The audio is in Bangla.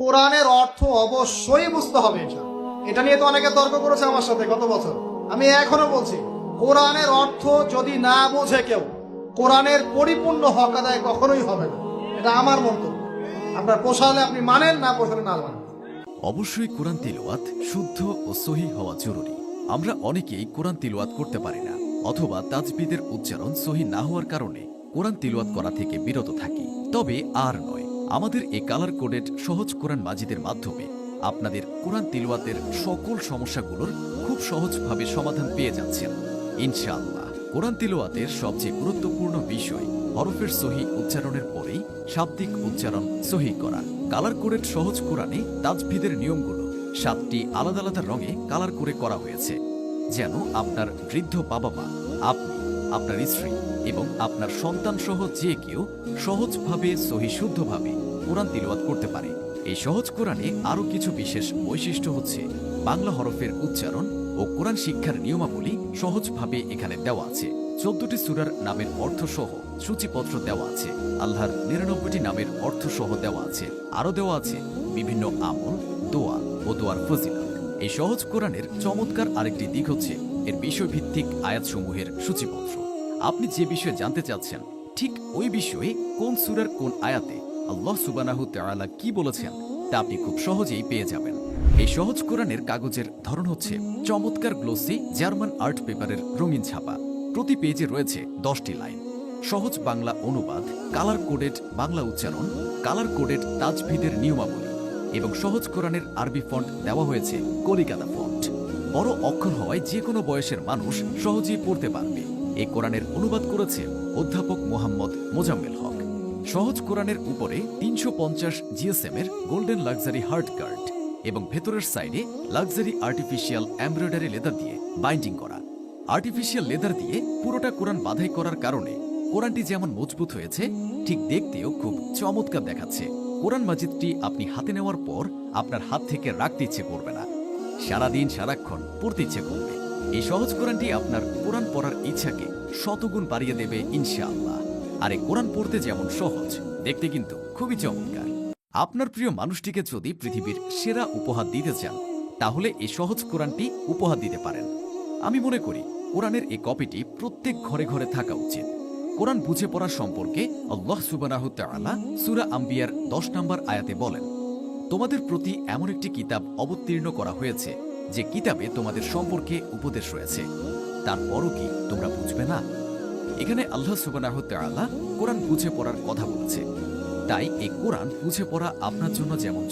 কোরআনের অর্থ অবশ্যই বুঝতে হবে। এটা নিয়ে তো অনেকে তর্ক করেছে আমার সাথে গত বছর। আমি এখনো বলছি, কোরআনের অর্থ যদি না বোঝে কেউ, কোরআনের পরিপূর্ণ হক আদায় কখনোই হবে না। এটা আমার মন্তব্য। আপনার পোষালে আপনি মানেন, না পোষালে না মানেন। অবশ্যই কোরআন তিলাওয়াত শুদ্ধ ও সহিহ হওয়া জরুরি। আমরা অনেকেই কোরআন তিলাওয়াত করতে পারি না, অথবা তাজবিদের উচ্চারণ সহিহ না হওয়ার কারণে কোরআন তিলাওয়াত করা থেকে বিরত থাকি। তবে আর নয়, আমাদের এই কালার কোডেড সহজ কোরআন মাজিদের মাধ্যমে আপনাদের কোরআন তিলাওয়াতের সকল সমস্যাগুলোর খুব সহজভাবে সমাধান পেয়ে যাচ্ছেন ইনশাআল্লাহ। কোরআন তিলাওয়াতের সবচেয়ে গুরুত্বপূর্ণ বিষয় হরফের সহিহ উচ্চারণের পরেই শাব্দিক উচ্চারণ সহিহ করা। কালার কোডেড সহজ কোরআনে তাজবিদের নিয়মগুলো 7টি আলাদা আলাদা রঙে কালার করে করা হয়েছে, যেন আপনার বৃদ্ধ বাবা মা, আপনি, আপনার স্ত্রী এবং আপনার সন্তান সহ যে কেউ সহজভাবে সহিহ শুদ্ধভাবে কোরআন তিলাওয়াত করতে পারে। এই সহজ কোরআনে আরও কিছু বিশেষ বৈশিষ্ট্য হচ্ছে বাংলা হরফের উচ্চারণ ও কোরআন শিক্ষার নিয়মাবলী সহজভাবে এখানে দেওয়া আছে। 14টি সূরার নামের অর্থ সহ সূচিপত্র দেওয়া আছে। আল্লাহর 99টি নামের অর্থ সহ দেওয়া আছে। আরও দেওয়া আছে বিভিন্ন আমল, দোয়া ও দোয়ার ফজিলত। এই সহজ কোরআনের চমৎকার আরেকটি দিক হচ্ছে এর বিষয়ভিত্তিক আয়াতসমূহের সূচিপত্র। আপনি যে বিষয়ে জানতে চাচ্ছেন, ঠিক ওই বিষয়ে কোন সূরার কোন আয়াতে আল্লাহ সুবহানাহু তাআলা কি বলেছেন তা আপনি খুব সহজেই পেয়ে যাবেন। এই সহজ কোরআনের কাগজের ধরন হচ্ছে চমৎকার গ্লোসি জার্মান আর্ট পেপারের রঙিন ছাপা। প্রতি পেজে রয়েছে 10টি লাইন, সহজ বাংলা অনুবাদ, কালার কোডেড বাংলা উচ্চারণ, কালার কোডেড তাজবিদের নিয়মাবলী এবং সহজ কোরআনের আরবি ফন্ট দেওয়া হয়েছে কলিকাতা ফন্ট। বড় অক্ষর হওয়ায় যে কোনো বয়সের মানুষ সহজেই পড়তে পারবে। এই কোরআনের অনুবাদ করেছে অধ্যাপক মোহাম্মদ মোজাম্মেল হক। সহজ কোরআনের উপরে 350 জিএসএম এর গোল্ডেন লাক্সারি হার্ড কার্ড এবং ভেতরের সাইডে লাক্সারি আর্টিফিশিয়াল এমব্রয়ডারি লেদার দিয়ে বাইন্ডিং করা। আর্টিফিশিয়াল লেদার দিয়ে পুরোটা কোরআন বাঁধাই করার কারণে কোরআনটি যেমন মজবুত হয়েছে, ঠিক দেখতেও খুব চমৎকার দেখাচ্ছে। কোরআন মাজিদটি আপনি হাতে নেওয়ার পর আপনার হাত থেকে রাখতে ইচ্ছে করবে না, সারাদিন সারাক্ষণ পড়তে ইচ্ছে করবে। এই সহজ কোরআনটি আপনার কোরআন পড়ার ইচ্ছাকে শতগুণ বাড়িয়ে দেবে ইনশাআল্লাহ। আর এই কোরআন পড়তে যেমন সহজ, দেখতে কিন্তু খুবই চমৎকার। আপনার প্রিয় মানুষটিকে যদি পৃথিবীর সেরা উপহার দিতে চান, তাহলে এই সহজ কোরআনটি উপহার দিতে পারেন। আমি মনে করি কোরআনের এই কপিটি প্রত্যেক ঘরে ঘরে থাকা উচিত। কোরআন বুঝে পড়া সম্পর্কে আল্লাহ সুবহানাহু তাআলা সূরা আম্বিয়ার 10 নম্বর আয়াতে বলেন, তোমাদের প্রতি এমন একটি কিতাব অবতীর্ণ করা হয়েছে যে কিতাবে তোমাদের সম্পর্কে উপদেশ রয়েছে, তারপরও কি তোমরা বুঝবে না? এখানে আল্লাহ সুবহানাহু তাআলা কোরআন বুঝে পড়ার কথা বলেছে। তাই এই কোরআন বুঝে পড়া আপনার জন্য যেমন